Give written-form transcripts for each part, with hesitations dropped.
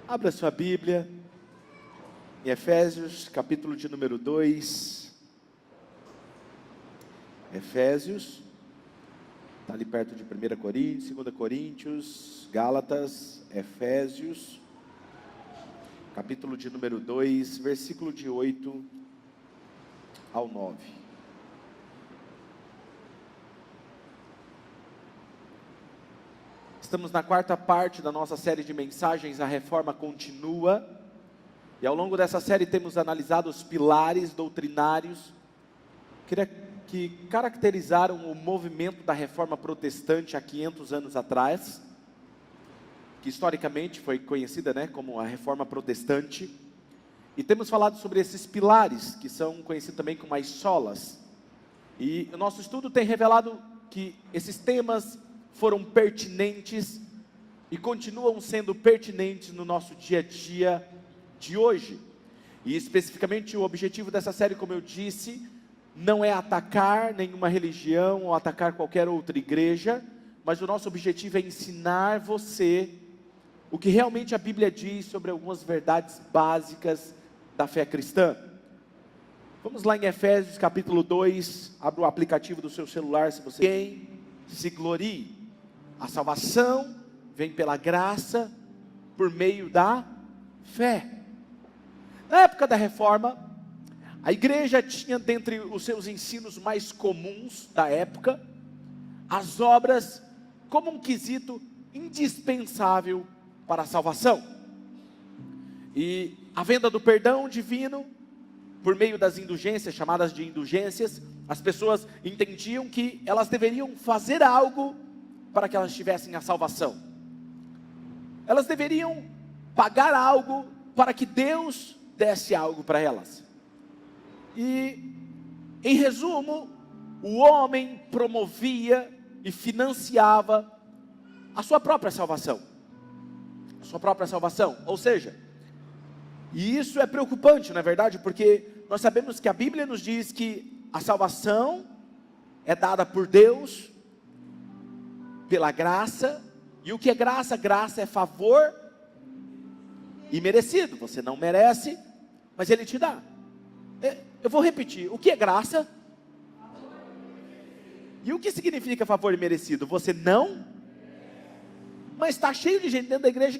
Abra sua Bíblia, em Efésios, capítulo de número 2. Efésios, está ali perto de 1 Coríntios, 2 Coríntios, Gálatas, Efésios, capítulo de número 2, versículo de 8 ao 9. Estamos na quarta parte da nossa série de mensagens, A Reforma Continua, e ao longo dessa série temos analisado os pilares doutrinários que caracterizaram o movimento da Reforma Protestante há 500 anos atrás, que historicamente foi conhecida, como a Reforma Protestante, e temos falado sobre esses pilares, que são conhecidos também como as solas, e o nosso estudo tem revelado que esses temas foram pertinentes e continuam sendo pertinentes no nosso dia a dia de hoje. E especificamente o objetivo dessa série, como eu disse, não é atacar nenhuma religião ou atacar qualquer outra igreja, mas o nosso objetivo é ensinar você o que realmente a Bíblia diz sobre algumas verdades básicas da fé cristã. Vamos lá em Efésios capítulo 2, abra o aplicativo do seu celular se você quem se glorie. A salvação vem pela graça, por meio da fé. Na época da Reforma, a igreja tinha dentre os seus ensinos mais comuns da época, as obras como um quesito indispensável para a salvação. E a venda do perdão divino, por meio das indulgências, chamadas de indulgências, as pessoas entendiam que elas deveriam fazer algo para que elas tivessem a salvação. Elas deveriam pagar algo para que Deus desse algo para elas. E, em resumo, o homem promovia e financiava a sua própria salvação. A sua própria salvação, ou seja, e isso é preocupante, não é verdade? Porque nós sabemos que a Bíblia nos diz que a salvação é dada por Deus, pela graça. E o que é graça? Graça é favor imerecido. Você não merece, mas Ele te dá. Eu vou repetir, o que é graça? E o que significa favor imerecido? Você não, mas está cheio de gente dentro da igreja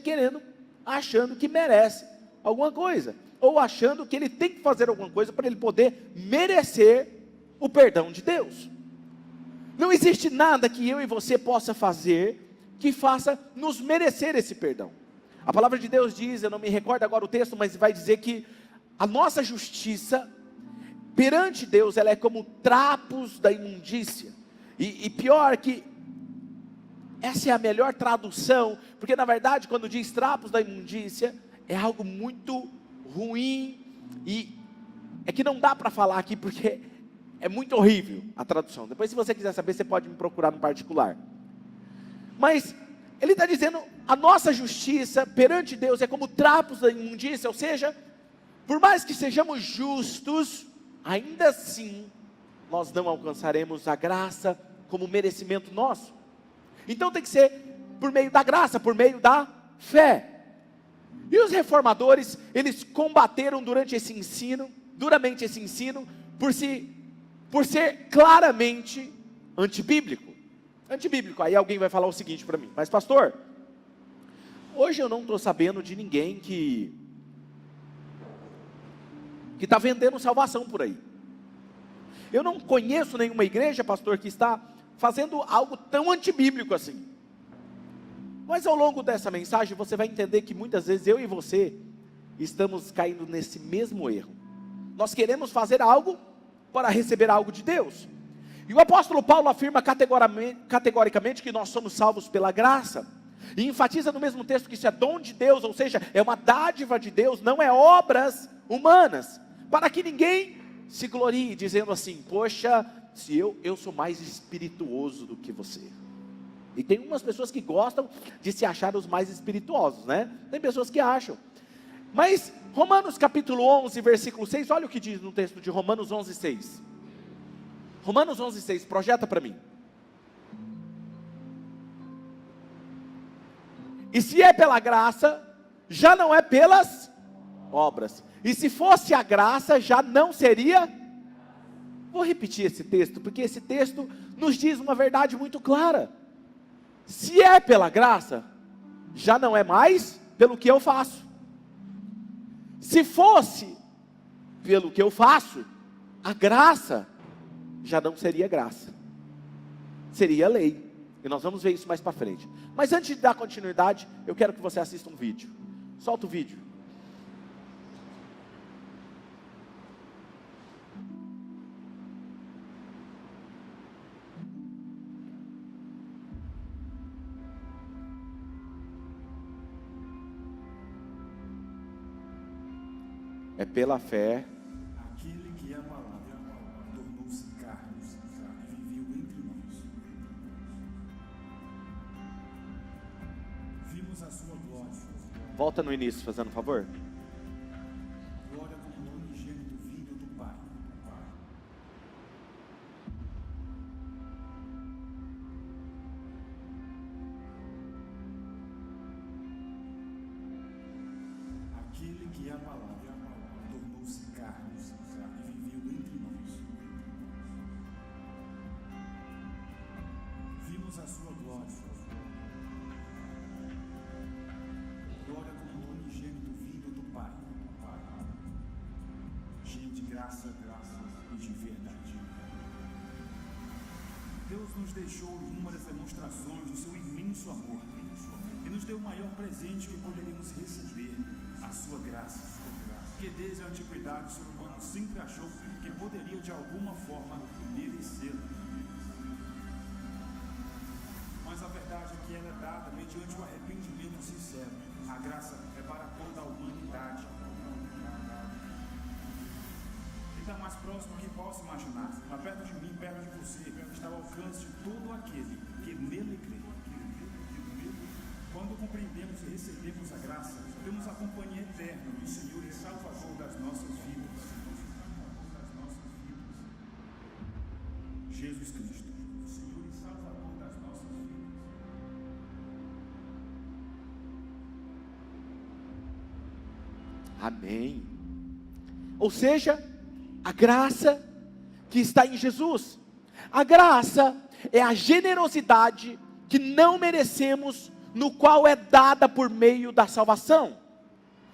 achando que merece alguma coisa, ou achando que ele tem que fazer alguma coisa para ele poder merecer o perdão de Deus. Não existe nada que eu e você possa fazer que faça nos merecer esse perdão. A palavra de Deus diz, eu não me recordo agora o texto, mas vai dizer que a nossa justiça perante Deus, ela é como trapos da imundícia. E pior que, essa é a melhor tradução, porque na verdade quando diz trapos da imundícia, é algo muito ruim, e é que não dá para falar aqui, porque é muito horrível a tradução. Depois, se você quiser saber, você pode me procurar no particular. Mas ele está dizendo, a nossa justiça perante Deus é como trapos da imundícia, ou seja, por mais que sejamos justos, ainda assim, nós não alcançaremos a graça como merecimento nosso. Então tem que ser por meio da graça, por meio da fé. E os reformadores, eles combateram durante esse ensino, duramente esse ensino, por ser claramente antibíblico. Antibíblico. Aí alguém vai falar o seguinte para mim: mas pastor, hoje eu não estou sabendo de ninguém que está vendendo salvação por aí. Eu não conheço nenhuma igreja, pastor, que está fazendo algo tão antibíblico assim. Mas ao longo dessa mensagem você vai entender que muitas vezes eu e você estamos caindo nesse mesmo erro. Nós queremos fazer algo para receber algo de Deus. E o apóstolo Paulo afirma categoricamente que nós somos salvos pela graça. E enfatiza no mesmo texto que isso é dom de Deus, ou seja, é uma dádiva de Deus, não é obras humanas. Para que ninguém se glorie dizendo assim: poxa, se eu sou mais espirituoso do que você. E tem umas pessoas que gostam de se achar os mais espirituosos, Tem pessoas que acham. Mas Romanos capítulo 11, versículo 6, olha o que diz no texto de Romanos 11, 6. Romanos 11, 6, projeta para mim. E se é pela graça, já não é pelas obras. E se fosse a graça, já não seria. Vou repetir esse texto, porque esse texto nos diz uma verdade muito clara. Se é pela graça, já não é mais pelo que eu faço. Se fosse pelo que eu faço, a graça já não seria graça, seria lei. E nós vamos ver isso mais para frente. Mas antes de dar continuidade, eu quero que você assista um vídeo. Solta o vídeo. É pela fé. Aquele que é a palavra tornou-se carne e viveu entre nós. Vimos a sua glória. Volta no início, fazendo um favor. Glória como unigênito vindo do Pai. Aquele que é a palavra tornou-se carne e viveu entre nós. Vimos a sua glória. Glória como unigênito vindo do Pai. Cheio de graça e de verdade. Deus nos deixou inúmeras demonstrações do seu imenso amor e nos deu o maior presente que poderíamos receber, a sua graça. Que desde a antiguidade o ser humano sempre achou que poderia de alguma forma merecê-la. Mas a verdade é que ela é dada mediante o arrependimento sincero. A graça é para toda a humanidade. E está mais próximo que possa imaginar. Lá perto de mim, perto de você, está ao alcance de todo aquele que nele crê. Quando compreendemos e recebemos a graça, temos a companhia eterna do Senhor e Salvador das nossas vidas. Jesus Cristo, Senhor e Salvador das nossas vidas. Amém. Ou seja, a graça que está em Jesus. A graça é a generosidade que não merecemos, no qual é dada por meio da salvação.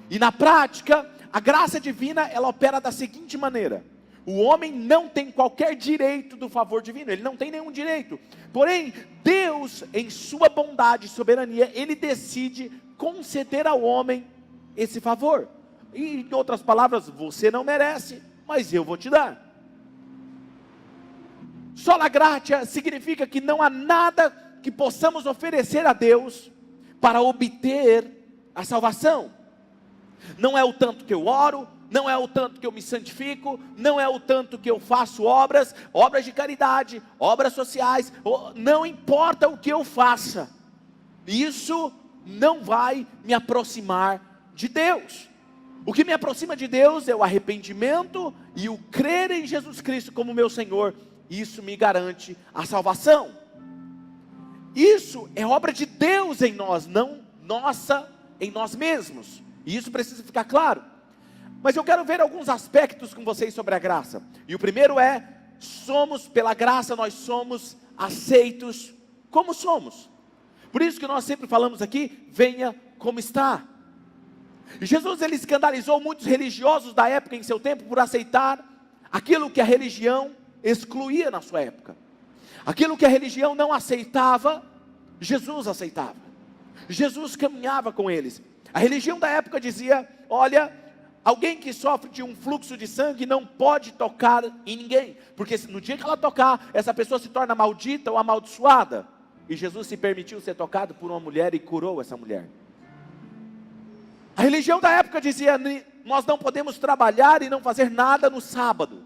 E na prática, a graça divina, ela opera da seguinte maneira: o homem não tem qualquer direito do favor divino, ele não tem nenhum direito. Porém, Deus, em sua bondade e soberania, ele decide conceder ao homem esse favor. E, em outras palavras, você não merece, mas eu vou te dar. Sola gratia significa que não há nada que possamos oferecer a Deus para obter a salvação. Não é o tanto que eu oro, não é o tanto que eu me santifico, não é o tanto que eu faço obras de caridade, obras sociais, não importa o que eu faça, isso não vai me aproximar de Deus. O que me aproxima de Deus é o arrependimento e o crer em Jesus Cristo como meu Senhor. Isso me garante a salvação. Isso é obra de Deus em nós, não nossa em nós mesmos. E isso precisa ficar claro. Mas eu quero ver alguns aspectos com vocês sobre a graça. E o primeiro é: pela graça nós somos aceitos como somos. Por isso que nós sempre falamos aqui: venha como está. Jesus, ele escandalizou muitos religiosos da época em seu tempo por aceitar aquilo que a religião excluía na sua época. Aquilo que a religião não aceitava, Jesus aceitava. Jesus caminhava com eles. A religião da época dizia: olha, alguém que sofre de um fluxo de sangue não pode tocar em ninguém, porque no dia que ela tocar, essa pessoa se torna maldita ou amaldiçoada. E Jesus se permitiu ser tocado por uma mulher e curou essa mulher. A religião da época dizia: nós não podemos trabalhar e não fazer nada no sábado.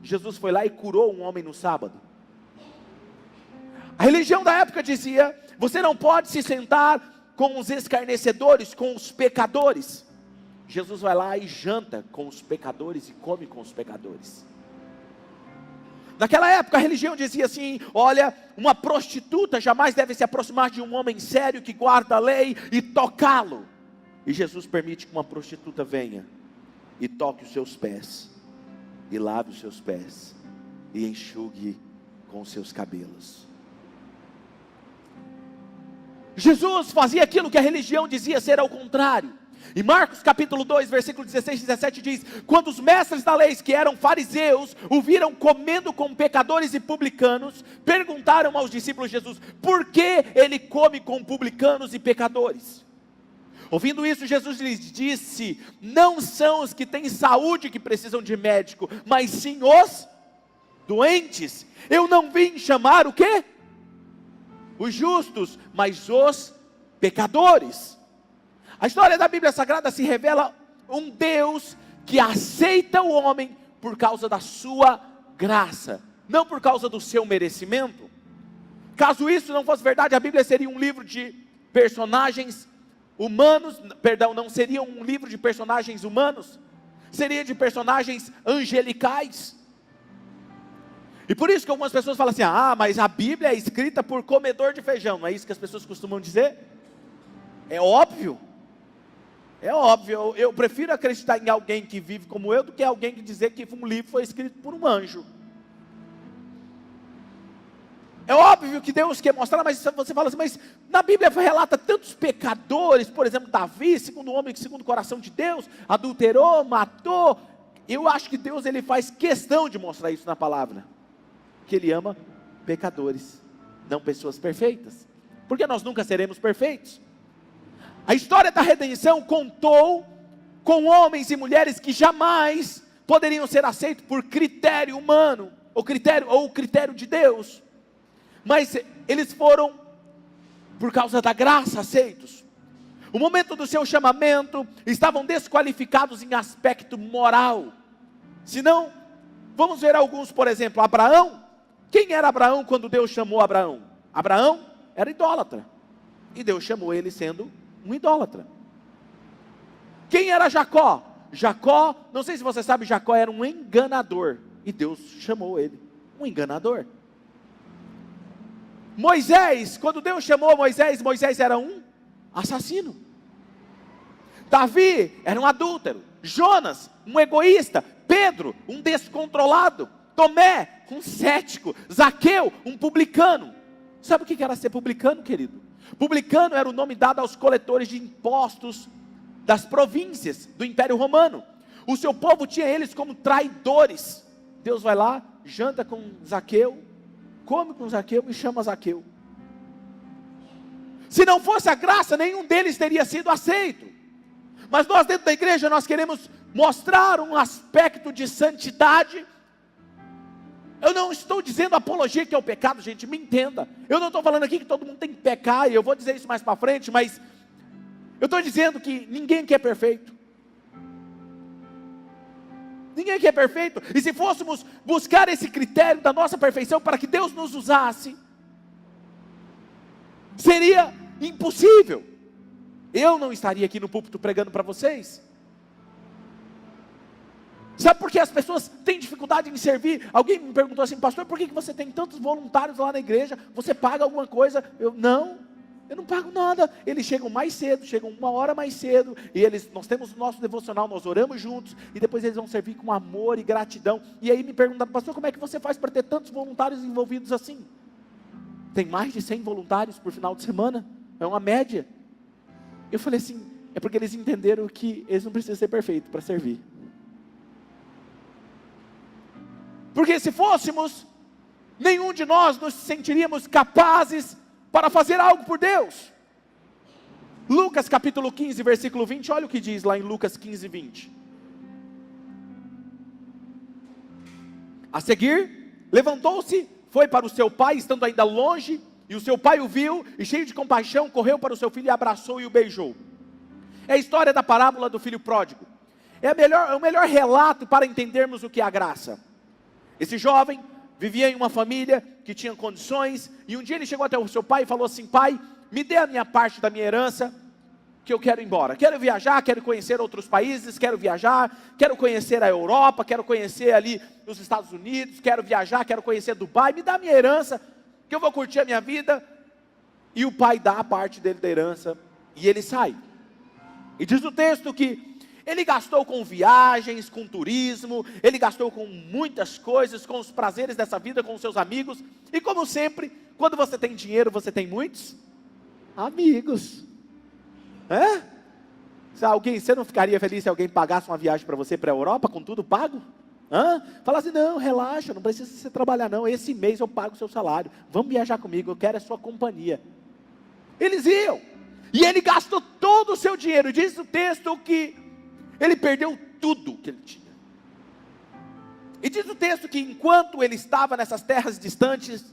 Jesus foi lá e curou um homem no sábado. A religião da época dizia: você não pode se sentar com os escarnecedores, com os pecadores. Jesus vai lá e janta com os pecadores e come com os pecadores. Naquela época a religião dizia assim: olha, uma prostituta jamais deve se aproximar de um homem sério que guarda a lei e tocá-lo. E Jesus permite que uma prostituta venha e toque os seus pés, e lave os seus pés, e enxugue com os seus cabelos. Jesus fazia aquilo que a religião dizia ser ao contrário. Em Marcos capítulo 2, versículo 16 e 17 diz: quando os mestres da lei, que eram fariseus, o viram comendo com pecadores e publicanos, perguntaram aos discípulos de Jesus: por que ele come com publicanos e pecadores? Ouvindo isso, Jesus lhes disse: não são os que têm saúde que precisam de médico, mas sim os doentes. Eu não vim chamar o quê? Os justos, mas os pecadores. A história da Bíblia Sagrada se revela um Deus que aceita o homem por causa da sua graça, não por causa do seu merecimento. Caso isso não fosse verdade, a Bíblia seria um livro de personagens humanos, perdão, não seria um livro de personagens humanos, seria de personagens angelicais. E por isso que algumas pessoas falam assim: mas a Bíblia é escrita por comedor de feijão. Não é isso que as pessoas costumam dizer? É óbvio. É óbvio, eu prefiro acreditar em alguém que vive como eu, do que alguém que dizer que um livro foi escrito por um anjo. É óbvio que Deus quer mostrar, mas você fala assim: mas na Bíblia relata tantos pecadores, por exemplo, Davi, segundo o homem, segundo o coração de Deus, adulterou, matou. Eu acho que Deus, ele faz questão de mostrar isso na palavra, que ele ama pecadores, não pessoas perfeitas, porque nós nunca seremos perfeitos. A história da redenção contou com homens e mulheres que jamais poderiam ser aceitos por critério humano, ou critério de Deus, mas eles foram, por causa da graça, aceitos. O momento do seu chamamento, estavam desqualificados em aspecto moral. Se não, vamos ver alguns, por exemplo, Abraão. Quem era Abraão quando Deus chamou Abraão? Abraão era idólatra, e Deus chamou ele sendo um idólatra. Quem era Jacó? Jacó, não sei se você sabe, Jacó era um enganador, e Deus chamou ele um enganador. Moisés, quando Deus chamou Moisés, Moisés era um assassino. Davi era um adúltero. Jonas, um egoísta. Pedro, um descontrolado. Tomé, um cético. Zaqueu, um publicano. Sabe o que era ser publicano, querido? Publicano era o nome dado aos coletores de impostos das províncias do Império Romano. O seu povo tinha eles como traidores. Deus vai lá, janta com Zaqueu, come com Zaqueu e chama Zaqueu. Se não fosse a graça, nenhum deles teria sido aceito. Mas nós dentro da igreja, nós queremos mostrar um aspecto de santidade. Eu não estou dizendo apologia que é o pecado, gente, me entenda. Eu não estou falando aqui que todo mundo tem que pecar, e eu vou dizer isso mais para frente, mas eu estou dizendo que ninguém aqui é perfeito. Ninguém aqui é perfeito. E se fôssemos buscar esse critério da nossa perfeição para que Deus nos usasse, seria impossível. Eu não estaria aqui no púlpito pregando para vocês. Sabe por que as pessoas têm dificuldade em servir? Alguém me perguntou assim: pastor, por que você tem tantos voluntários lá na igreja? Você paga alguma coisa? Eu não pago nada. Eles chegam mais cedo, chegam 1 hora mais cedo, e nós temos o nosso devocional, nós oramos juntos, e depois eles vão servir com amor e gratidão. E aí me perguntaram: pastor, como é que você faz para ter tantos voluntários envolvidos assim? Tem mais de 100 voluntários por final de semana, é uma média. Eu falei assim: é porque eles entenderam que eles não precisam ser perfeitos para servir. Porque se fôssemos, nenhum de nós nos sentiríamos capazes para fazer algo por Deus. Lucas capítulo 15, versículo 20, olha o que diz lá em Lucas 15, 20. A seguir, levantou-se, foi para o seu pai, estando ainda longe, e o seu pai o viu, e cheio de compaixão, correu para o seu filho e abraçou e o beijou. É a história da parábola do filho pródigo. É o melhor relato para entendermos o que é a graça. Esse jovem vivia em uma família que tinha condições, e um dia ele chegou até o seu pai e falou assim: pai, me dê a minha parte da minha herança, que eu quero ir embora, quero viajar, quero conhecer outros países, quero viajar, quero conhecer a Europa, quero conhecer ali os Estados Unidos, quero viajar, quero conhecer Dubai, me dá a minha herança, que eu vou curtir a minha vida. E o pai dá a parte dele da herança, e ele sai. E diz o texto que ele gastou com viagens, com turismo, ele gastou com muitas coisas, com os prazeres dessa vida, com os seus amigos. E como sempre, quando você tem dinheiro, você tem muitos amigos. Você não ficaria feliz se alguém pagasse uma viagem para você para a Europa, com tudo pago? Fala assim, não, relaxa, não precisa você trabalhar não, esse mês eu pago o seu salário, vamos viajar comigo, eu quero a sua companhia. Eles iam, e ele gastou todo o seu dinheiro. Diz o texto que ele perdeu tudo que ele tinha. E diz o texto que enquanto ele estava nessas terras distantes,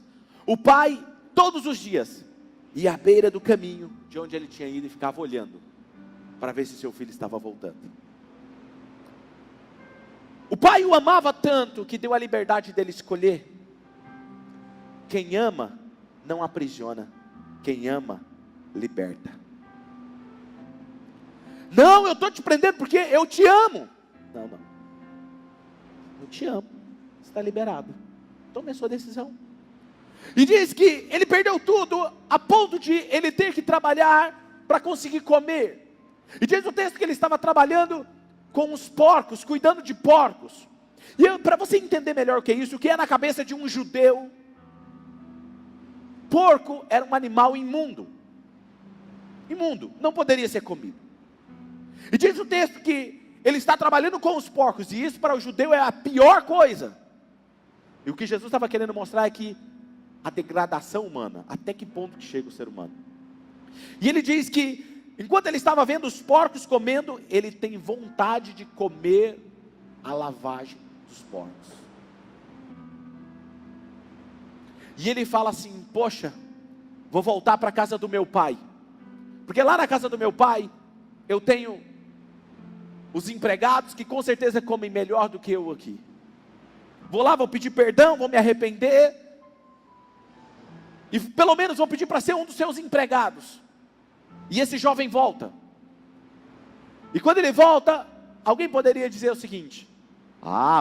o pai, todos os dias, ia à beira do caminho de onde ele tinha ido e ficava olhando, para ver se seu filho estava voltando. O pai o amava tanto, que deu a liberdade dele escolher. Quem ama, não aprisiona. Quem ama, liberta. Não, eu estou te prendendo porque eu te amo. Não. Eu te amo. Você está liberado. Tome a sua decisão. E diz que ele perdeu tudo, a ponto de ele ter que trabalhar para conseguir comer. E diz o texto que ele estava trabalhando com os porcos, cuidando de porcos. E para você entender melhor o que é isso, o que é na cabeça de um judeu, porco era um animal imundo. Imundo, não poderia ser comido. E diz o texto que ele está trabalhando com os porcos, e isso para o judeu é a pior coisa. E o que Jesus estava querendo mostrar é que a degradação humana, até que ponto que chega o ser humano. E ele diz que enquanto ele estava vendo os porcos comendo, ele tem vontade de comer a lavagem dos porcos. E ele fala assim, poxa, vou voltar para a casa do meu pai. Porque lá na casa do meu pai, eu tenho os empregados que com certeza comem melhor do que eu aqui. Vou lá, vou pedir perdão, vou me arrepender. E pelo menos vou pedir para ser um dos seus empregados. E esse jovem volta. E quando ele volta, alguém poderia dizer o seguinte: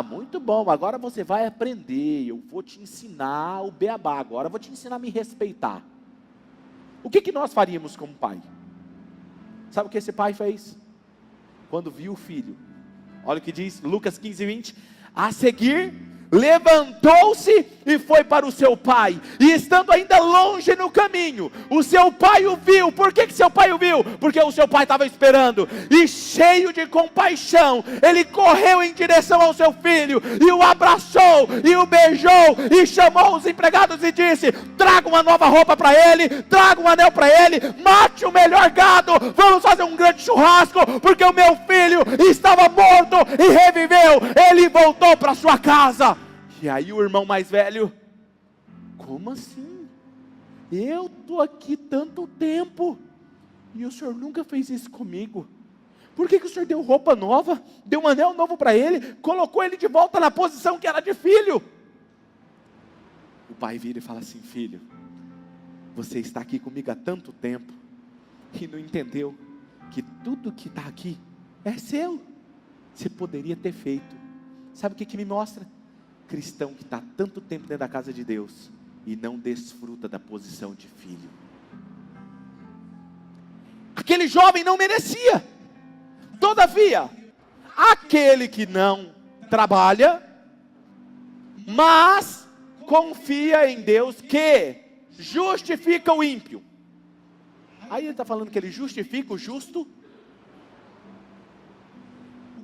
muito bom, agora você vai aprender, eu vou te ensinar o beabá, agora eu vou te ensinar a me respeitar. O que nós faríamos como pai? Sabe o que esse pai fez? Quando viu o filho, olha o que diz Lucas 15:20, a seguir, levantou-se e foi para o seu pai, e estando ainda longe no caminho, o seu pai o viu. Por que seu pai o viu? Porque o seu pai estava esperando, e cheio de compaixão, ele correu em direção ao seu filho, e o abraçou, e o beijou, e chamou os empregados e disse: traga uma nova roupa para ele, traga um anel para ele, mate o melhor gado, vamos fazer um grande churrasco, porque o meu filho estava morto e reviveu, ele voltou para sua casa. E aí o irmão mais velho: como assim? Eu estou aqui tanto tempo, e o senhor nunca fez isso comigo. Por que o senhor deu roupa nova, deu um anel novo para ele, colocou ele de volta na posição que era de filho? O pai vira e fala assim: filho, você está aqui comigo há tanto tempo, e não entendeu que tudo que está aqui é seu. Você poderia ter feito. Sabe o que me mostra? Cristão que está tanto tempo dentro da casa de Deus e não desfruta da posição de filho. Aquele jovem não merecia. Todavia, aquele que não trabalha, mas confia em Deus, que justifica o ímpio. Aí ele está falando que ele justifica o justo.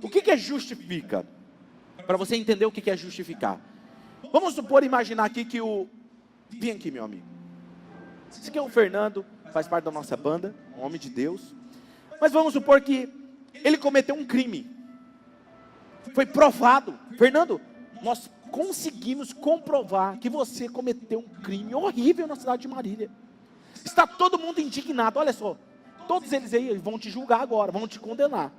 O que é justifica? Para você entender o que é justificar. Vamos supor, imaginar aqui que vem aqui, meu amigo. Esse aqui é o Fernando, faz parte da nossa banda, um homem de Deus. Mas vamos supor que ele cometeu um crime. Foi provado. Fernando, nós conseguimos comprovar que você cometeu um crime horrível na cidade de Marília. Está todo mundo indignado, olha só. Todos eles aí vão te julgar agora, vão te condenar.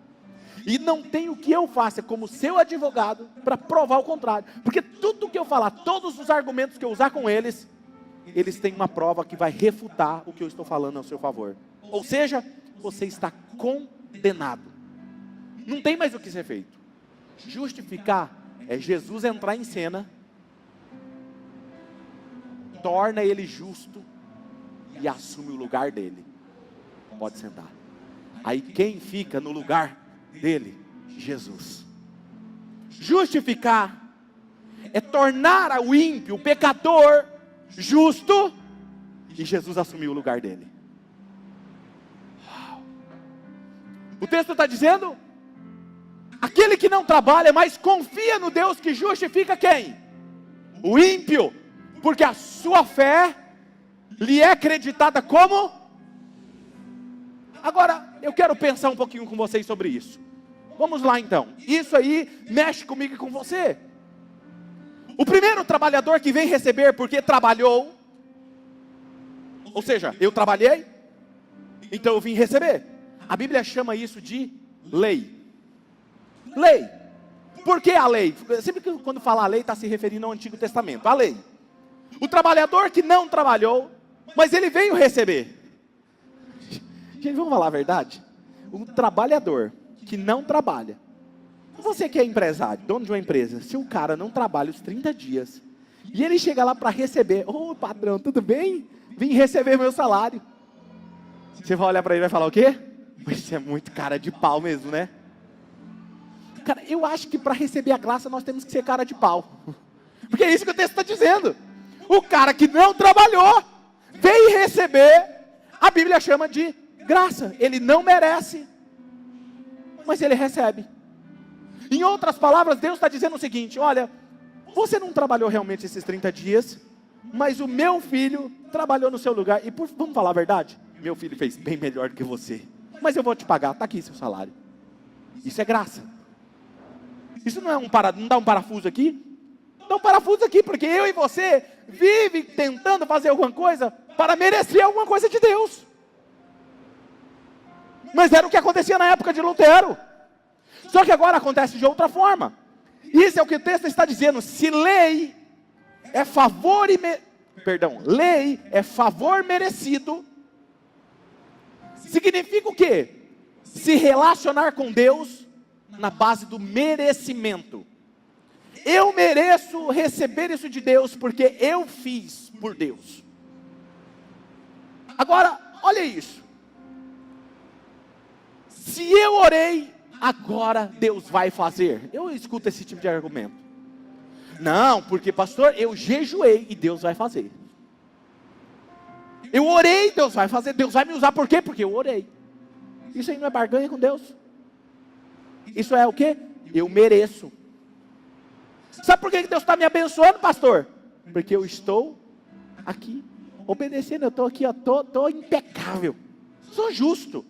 E não tem o que eu faça como seu advogado para provar o contrário. Porque tudo que eu falar, todos os argumentos que eu usar com eles, eles têm uma prova que vai refutar o que eu estou falando ao seu favor. Ou seja, você está condenado. Não tem mais o que ser feito. Justificar é Jesus entrar em cena, torna ele justo e assume o lugar dele. Pode sentar. Aí quem fica no lugar dele? Jesus. Justificar é tornar o ímpio, o pecador, justo, e Jesus assumiu o lugar dele. O texto está dizendo, aquele que não trabalha, mas confia no Deus que justifica quem? O ímpio, porque a sua fé lhe é acreditada como? Agora, eu quero pensar um pouquinho com vocês sobre isso. Vamos lá então, isso aí mexe comigo e com você. O primeiro trabalhador que vem receber porque trabalhou, ou seja, eu trabalhei, então eu vim receber. A Bíblia chama isso de lei. Lei. Por que a lei? Sempre que quando fala a lei, está se referindo ao Antigo Testamento. A lei. O trabalhador que não trabalhou, mas ele veio receber. Gente, vamos falar a verdade? O trabalhador que não trabalha. Você que é empresário, dono de uma empresa, se o cara não trabalha os 30 dias, e ele chega lá para receber, ô patrão, tudo bem? Vim receber meu salário. Você vai olhar para ele e vai falar o quê? Isso é muito cara de pau mesmo, né? Cara, eu acho que para receber a graça nós temos que ser cara de pau. Porque é isso que o texto está dizendo. O cara que não trabalhou, veio receber, a Bíblia chama de graça. Ele não merece, mas ele recebe. Em outras palavras, Deus está dizendo o seguinte, olha, você não trabalhou realmente esses 30 dias, mas o meu filho trabalhou no seu lugar. E vamos falar a verdade? Meu filho fez bem melhor do que você. Mas eu vou te pagar, está aqui seu salário. Isso é graça. Isso não dá um parafuso aqui? Dá um parafuso aqui, porque eu e você vive tentando fazer alguma coisa para merecer alguma coisa de Deus. Mas era o que acontecia na época de Lutero. Só que agora acontece de outra forma. Isso é o que o texto está dizendo. Se lei é lei é favor merecido, significa o quê? Se relacionar com Deus na base do merecimento. Eu mereço receber isso de Deus porque eu fiz por Deus. Agora, olha isso. Se eu orei, agora Deus vai fazer. Eu escuto esse tipo de argumento. Não, porque pastor, eu jejuei e Deus vai fazer. Eu orei, Deus vai fazer, Deus vai me usar, por quê? Porque eu orei. Isso aí não é barganha com Deus. Isso é o quê? Eu mereço. Sabe por que Deus está me abençoando, pastor? Porque eu estou aqui, obedecendo, eu estou aqui, estou impecável, sou justo.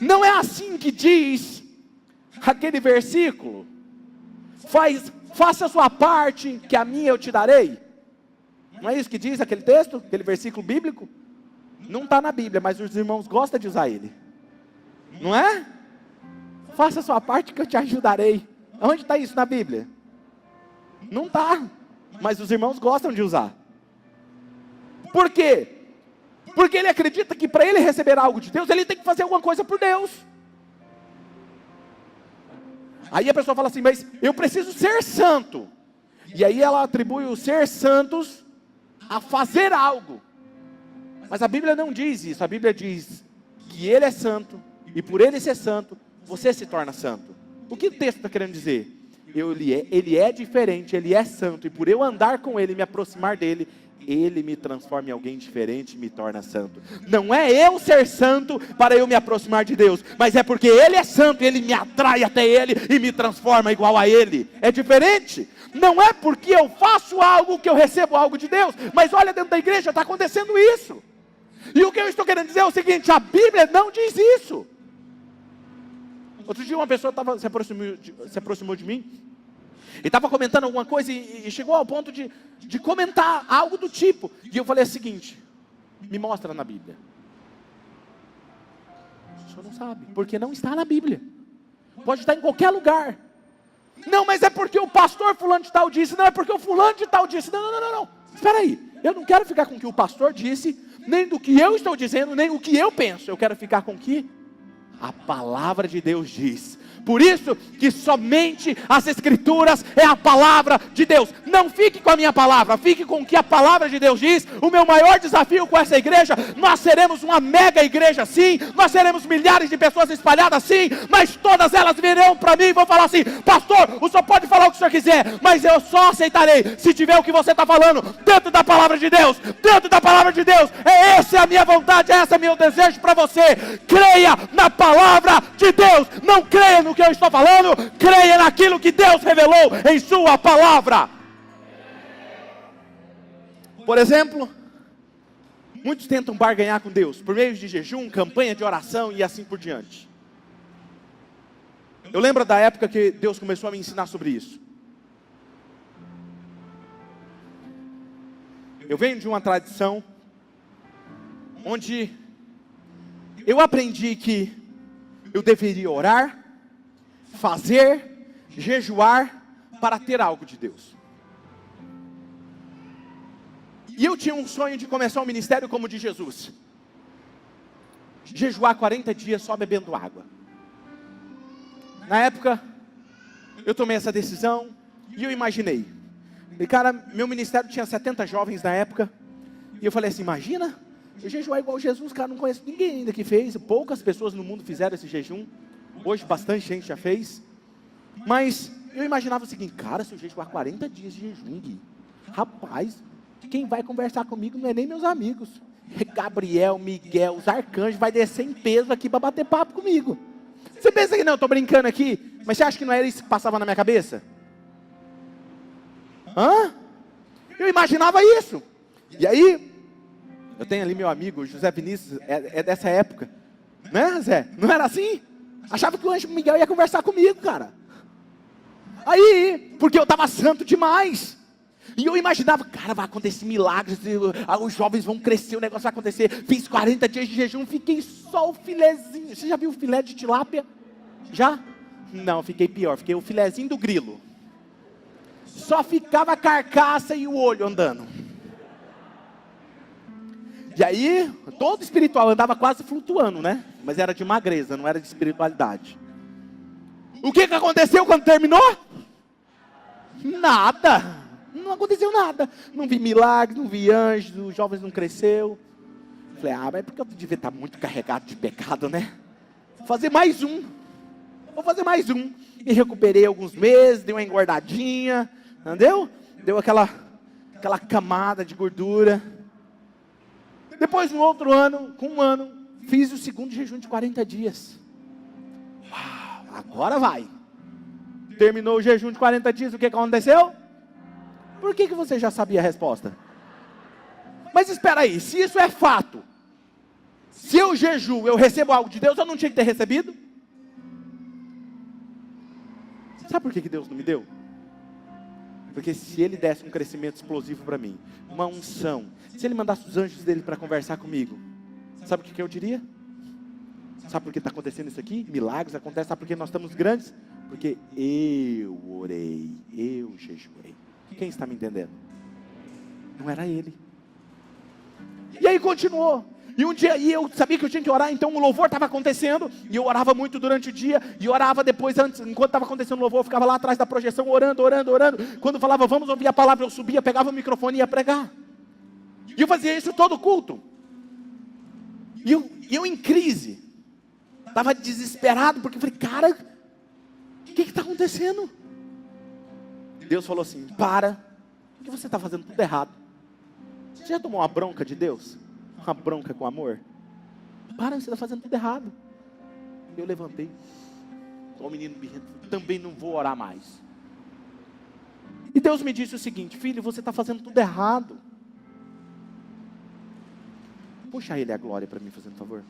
Não é assim que diz aquele versículo? Faça a sua parte, que a minha eu te darei. Não é isso que diz aquele texto, aquele versículo bíblico? Não está na Bíblia, mas os irmãos gostam de usar ele. Não é? Faça a sua parte que eu te ajudarei. Onde está isso na Bíblia? Não está, mas os irmãos gostam de usar. Por quê? Porque ele acredita que para ele receber algo de Deus, ele tem que fazer alguma coisa por Deus. Aí a pessoa fala assim, mas eu preciso ser santo. E aí ela atribui o ser santos a fazer algo. Mas a Bíblia não diz isso. A Bíblia diz que ele é santo, e por ele ser santo, você se torna santo. O que o texto está querendo dizer? Ele é diferente, ele é santo, e por eu andar com ele, me aproximar dele, ele me transforma em alguém diferente e me torna santo. Não é eu ser santo para eu me aproximar de Deus, mas é porque ele é santo, ele me atrai até ele e me transforma igual a ele. É diferente. Não é porque eu faço algo que eu recebo algo de Deus, mas olha, dentro da igreja está acontecendo isso. E o que eu estou querendo dizer é o seguinte, a Bíblia não diz isso. Outro dia uma pessoa se aproximou de mim, e estava comentando alguma coisa, e chegou ao ponto de comentar algo do tipo, e eu falei o seguinte, me mostra na Bíblia. O senhor não sabe, porque não está na Bíblia. Pode estar em qualquer lugar. Não, mas é porque o pastor fulano de tal disse, não, é porque o fulano de tal disse, não, espera aí, eu não quero ficar com o que o pastor disse, nem do que eu estou dizendo, nem o que eu penso, eu quero ficar com o que a palavra de Deus diz, Por isso que somente as Escrituras é a palavra de Deus. Não fique com a minha palavra, fique com o que a palavra de Deus diz. O meu maior desafio com essa igreja, nós seremos uma mega igreja sim, nós seremos milhares de pessoas espalhadas sim, mas todas elas virão para mim e vão falar assim: pastor, o senhor pode falar o que o senhor quiser, mas eu só aceitarei se tiver o que você está falando dentro da palavra de Deus, dentro da palavra de Deus. Essa é a minha vontade, esse é o meu desejo para você. Creia na palavra de Deus, não creia no que eu estou falando, creia naquilo que Deus revelou em sua palavra. Por exemplo, muitos tentam barganhar com Deus por meio de jejum, campanha de oração e assim por diante. Eu lembro da época que Deus começou a me ensinar sobre isso. Eu venho de uma tradição onde eu aprendi que eu deveria orar, fazer, jejuar para ter algo de Deus. E eu tinha um sonho de começar um ministério como o de Jesus. Jejuar 40 dias só bebendo água. Na época, eu tomei essa decisão e eu imaginei. E cara, meu ministério tinha 70 jovens na época. E eu falei assim, imagina, eu jejuar igual Jesus, cara, não conheço ninguém ainda que fez. Poucas pessoas no mundo fizeram esse jejum. Hoje bastante gente já fez. Mas eu imaginava o seguinte, cara, se eu jejuar 40 dias de jejum, Gui, rapaz, quem vai conversar comigo não é nem meus amigos. Gabriel, Miguel, os arcanjos vai descer em peso aqui para bater papo comigo. Você pensa que não, eu estou brincando aqui, mas você acha que não era isso que passava na minha cabeça? Hã? Eu imaginava isso. E aí, eu tenho ali meu amigo, José Vinícius, é dessa época. Né, Zé? Não era assim? Achava que o anjo Miguel ia conversar comigo, cara. Aí, porque eu estava santo demais. E eu imaginava, cara, vai acontecer milagres, os jovens vão crescer, o negócio vai acontecer. Fiz 40 dias de jejum, fiquei só o filezinho. Você já viu o filé de tilápia? Já? Não, fiquei pior, fiquei o filezinho do grilo. Só ficava a carcaça e o olho andando. E aí, todo espiritual andava quase flutuando, né? Mas era de magreza, não era de espiritualidade. O que aconteceu quando terminou? Nada. Não aconteceu nada. Não vi milagres, não vi anjos, os jovens não cresceu. Falei, mas é porque eu devia estar muito carregado de pecado, né? Vou fazer mais um. E recuperei alguns meses, dei uma engordadinha, entendeu? Deu aquela camada de gordura. Depois, no outro ano, com um ano, fiz o segundo jejum de 40 dias. Uau, agora vai. Terminou o jejum de 40 dias, o que aconteceu? Por que você já sabia a resposta? Mas espera aí, se isso é fato, se eu jejuo, eu recebo algo de Deus, eu não tinha que ter recebido? Sabe por que Deus não me deu? Porque se Ele desse um crescimento explosivo para mim, uma unção, se Ele mandasse os anjos dele para conversar comigo, sabe o que eu diria? Sabe por que está acontecendo isso aqui? Milagres acontecem, sabe por que nós estamos grandes? Porque eu orei, eu jejuei. Quem está me entendendo? Não era ele. E aí continuou. E um dia eu sabia que eu tinha que orar, então o louvor estava acontecendo, e eu orava muito durante o dia, e orava depois, antes, enquanto estava acontecendo o louvor, eu ficava lá atrás da projeção, orando. Quando falava, vamos ouvir a palavra, eu subia, pegava o microfone e ia pregar. E eu fazia isso todo culto. E eu em crise. Estava desesperado, porque eu falei, cara, o que está acontecendo? Deus falou assim, para, que você está fazendo tudo errado. Você já tomou uma bronca de Deus? Uma bronca com amor? Para, você está fazendo tudo errado. Eu levantei. O menino birrento, também não vou orar mais. E Deus me disse o seguinte, filho, você está fazendo tudo errado. Puxa ele a glória para mim, fazendo favor.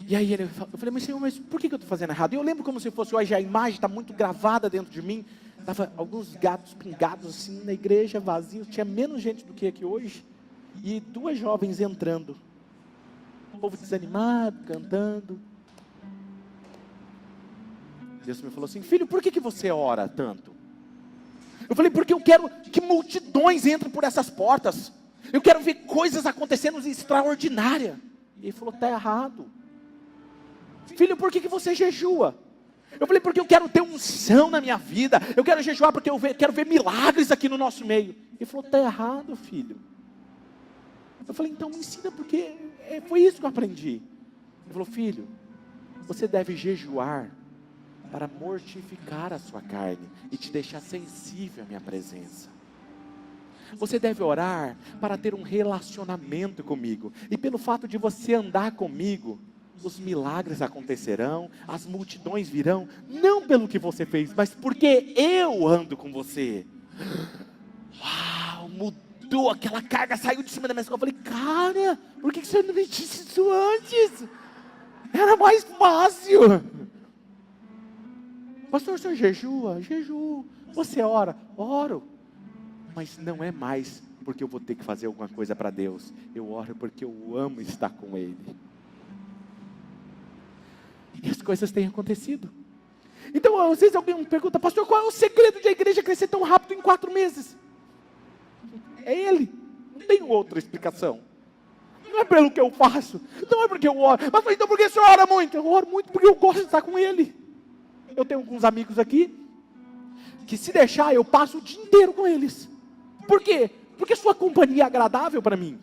E aí eu falei, mas Senhor, mas por que eu estou fazendo errado? E eu lembro como se fosse hoje, a imagem está muito gravada dentro de mim. Estava alguns gatos pingados assim na igreja, vazios. Tinha menos gente do que aqui hoje. E 2 jovens entrando. O povo desanimado, cantando. Deus me falou assim, filho, por que você ora tanto? Eu falei, porque eu quero que multidões entrem por essas portas. Eu quero ver coisas acontecendo extraordinárias. E ele falou, está errado. Filho, por que você jejua? Eu falei, porque eu quero ter unção na minha vida. Eu quero jejuar porque eu quero ver milagres aqui no nosso meio. Ele falou, está errado, filho. Eu falei, então me ensina, porque foi isso que eu aprendi. Ele falou, filho, você deve jejuar para mortificar a sua carne e te deixar sensível à minha presença. Você deve orar para ter um relacionamento comigo. E pelo fato de você andar comigo, os milagres acontecerão, as multidões virão, não pelo que você fez, mas porque eu ando com você. Uau, mudou, aquela carga saiu de cima da minha escola. Eu falei, cara, por que você não me disse isso antes? Era mais fácil. Pastor, o senhor jejua? Jejuo. Você ora? Oro. Mas não é mais porque eu vou ter que fazer alguma coisa para Deus. Eu oro porque eu amo estar com Ele. E as coisas têm acontecido. Então, às vezes alguém me pergunta, pastor, qual é o segredo de a igreja crescer tão rápido em 4 meses? É Ele. Não tem outra explicação. Não é pelo que eu faço. Não é porque eu oro. Mas então por que o senhor ora muito? Eu oro muito porque eu gosto de estar com Ele. Eu tenho alguns amigos aqui, que se deixar, eu passo o dia inteiro com eles. Por quê? Porque sua companhia é agradável para mim.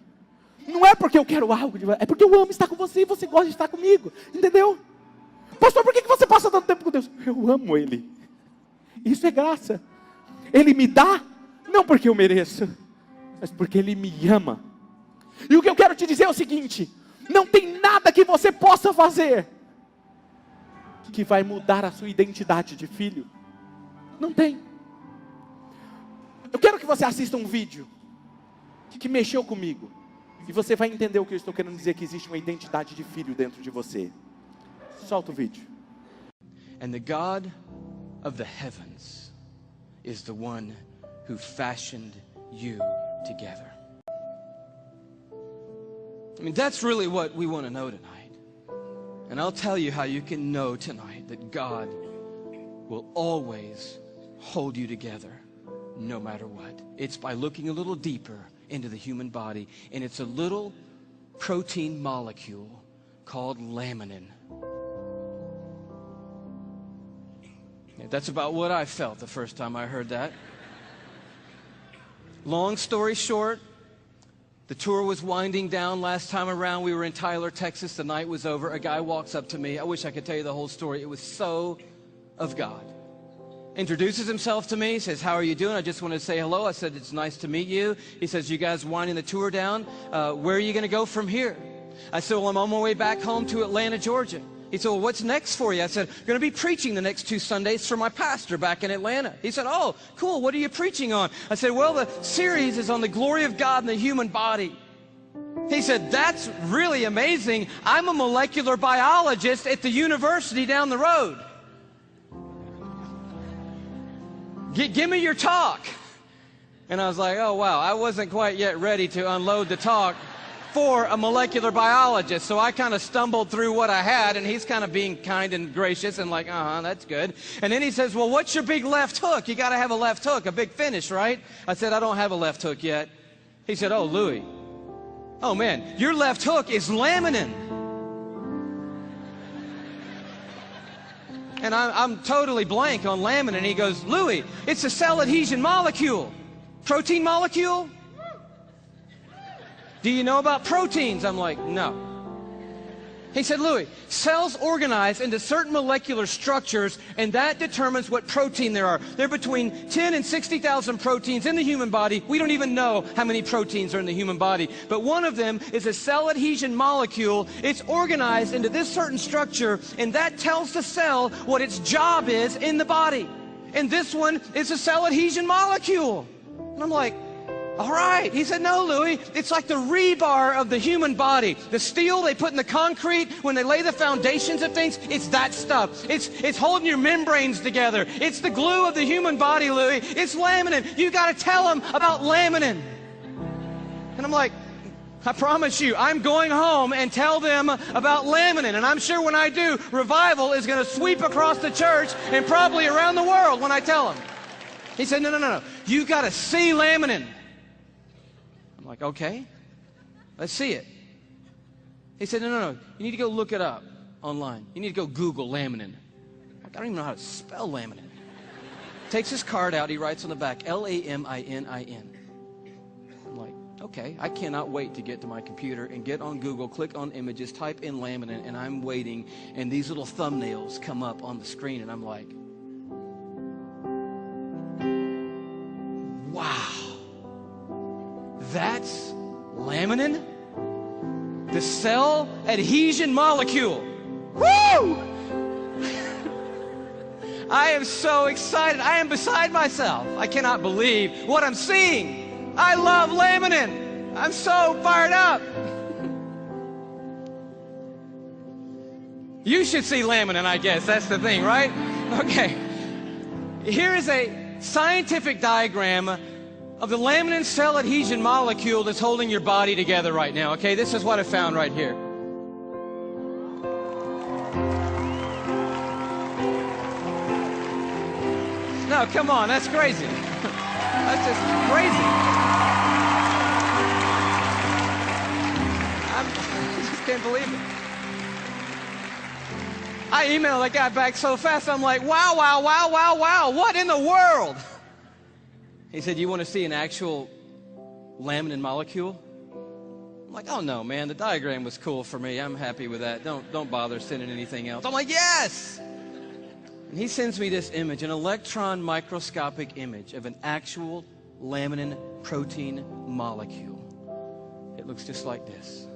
Não é porque eu quero algo, é porque eu amo estar com você e você gosta de estar comigo. Entendeu? Pastor, por que você passa tanto tempo com Deus? Eu amo Ele. Isso é graça. Ele me dá, não porque eu mereço, mas porque Ele me ama. E o que eu quero te dizer é o seguinte: não tem nada que você possa fazer que vai mudar a sua identidade de filho. Não tem. Eu quero que você assista um vídeo que mexeu comigo. E você vai entender o que eu estou querendo dizer, que existe uma identidade de filho dentro de você. Solta o vídeo. And the God of the heavens is the one who fashioned you together. I mean, that's really what we want to know tonight. And I'll tell you how you can know tonight that God will always hold you together, no matter what. It's by looking a little deeper into the human body, and it's a little protein molecule called laminin. Yeah, that's about what I felt the first time I heard that. Long story short, the tour was winding down. Last time around, we were in Tyler, Texas. The night was over. A guy walks up to me. I wish I could tell you the whole story. It was so of God. Introduces himself to me, says, how are you doing? I just wanted to say hello. I said, it's nice to meet you. He says, you guys winding the tour down? Where are you going to go from here? I said, well, I'm on my way back home to Atlanta, Georgia. He said, well, what's next for you? I said, I'm going to be preaching the next 2 Sundays for my pastor back in Atlanta. He said, oh, cool. What are you preaching on? I said, well, the series is on the glory of God in the human body. He said, that's really amazing. I'm a molecular biologist at the university down the road. Give me your talk. And I was like, oh, wow, I wasn't quite yet ready to unload the talk for a molecular biologist. So I kind of stumbled through what I had, and he's kind of being kind and gracious and like, that's good. And then he says, well, what's your big left hook? You got to have a left hook, a big finish, right? I said, I don't have a left hook yet. He said, oh, Louis, oh, man, your left hook is laminin. And I'm totally blank on laminin. He goes, Louis, it's a cell adhesion molecule. Protein molecule? Do you know about proteins? I'm like, no. He said, Louis, cells organize into certain molecular structures, and that determines what protein there are. There are between 10 and 60,000 proteins in the human body. We don't even know how many proteins are in the human body. But one of them is a cell adhesion molecule. It's organized into this certain structure, and that tells the cell what its job is in the body. And this one is a cell adhesion molecule. And I'm like, all right. He said, no, Louis, it's like the rebar of the human body. The steel they put in the concrete when they lay the foundations of things, it's that stuff. It's holding your membranes together. It's the glue of the human body, Louis. It's laminin. You got to tell them about laminin. And I'm like, I promise you, I'm going home and tell them about laminin. And I'm sure when I do, revival is going to sweep across the church and probably around the world when I tell them. He said, no. You got to see laminin. I'm like, okay, let's see it. He said, no. You need to go look it up. online. You need to go Google laminin. Like, I don't even know how to spell laminin. Takes his card out, he writes on the back, Laminin. I'm like, okay, I cannot wait to get to my computer and get on Google, click on images, type in laminin, and I'm waiting, and these little thumbnails come up on the screen, and I'm like, wow, that's laminin? The cell adhesion molecule. Woo! I am so excited. I am beside myself. I cannot believe what I'm seeing. I love laminin. I'm so fired up. You should see laminin, I guess. That's the thing, right? Okay. Here is a scientific diagram of the laminin cell adhesion molecule that's holding your body together right now. Okay, this is what I found right here. No, come on, that's crazy. That's just crazy. I just can't believe it. I emailed that guy back so fast, I'm like, wow, wow, wow, wow, wow, what in the world? He said, you want to see an actual laminin molecule? I'm like, oh no, man, the diagram was cool for me. I'm happy with that. Don't bother sending anything else. I'm like, yes! And he sends me this image, an electron microscopic image of an actual laminin protein molecule. It looks just like this.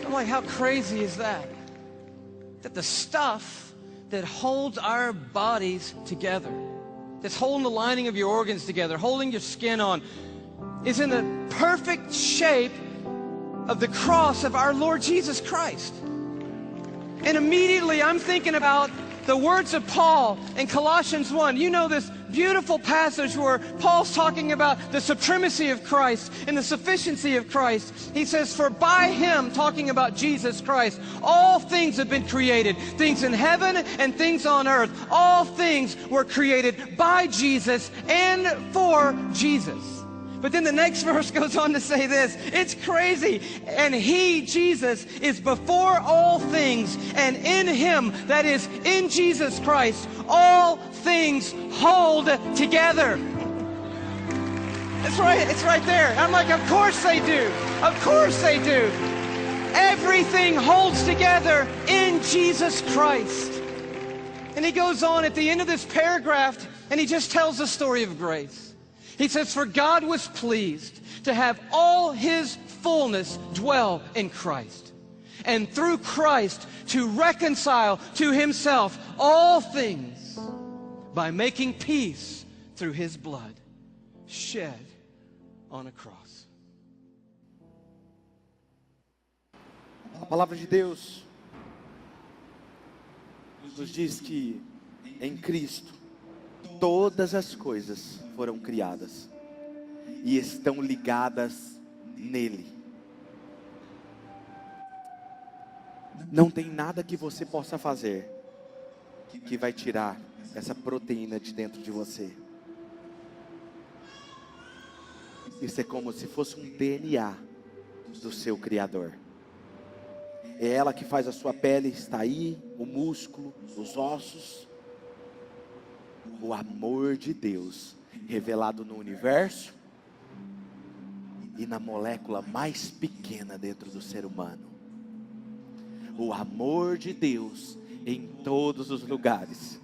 I'm like, how crazy is that? That the stuff that holds our bodies together, that's holding the lining of your organs together, holding your skin on, is in the perfect shape of the cross of our Lord Jesus Christ. And immediately I'm thinking about the words of Paul in Colossians 1. You know this beautiful passage where Paul's talking about the supremacy of Christ and the sufficiency of Christ. He says, for by him, talking about Jesus Christ, all things have been created. Things in heaven and things on earth. All things were created by Jesus and for Jesus. But then the next verse goes on to say this. It's crazy. And he, Jesus, is before all things, and in him, that is, in Jesus Christ, all things hold together. It's right there. I'm like, of course they do. Of course they do. Everything holds together in Jesus Christ. And he goes on at the end of this paragraph, and he just tells the story of grace. He says, for God was pleased to have all his fullness dwell in Christ, and through Christ to reconcile to himself all things by making peace through his blood shed on a cross. A palavra de Deus nos diz que em Cristo todas as coisas foram criadas e estão ligadas nele. Não tem nada que você possa fazer que vai tirar essa proteína de dentro de você. Isso é como se fosse um DNA do seu Criador. É ela que faz a sua pele estar aí, o músculo, os ossos. O amor de Deus revelado no universo e na molécula mais pequena dentro do ser humano. O amor de Deus em todos os lugares,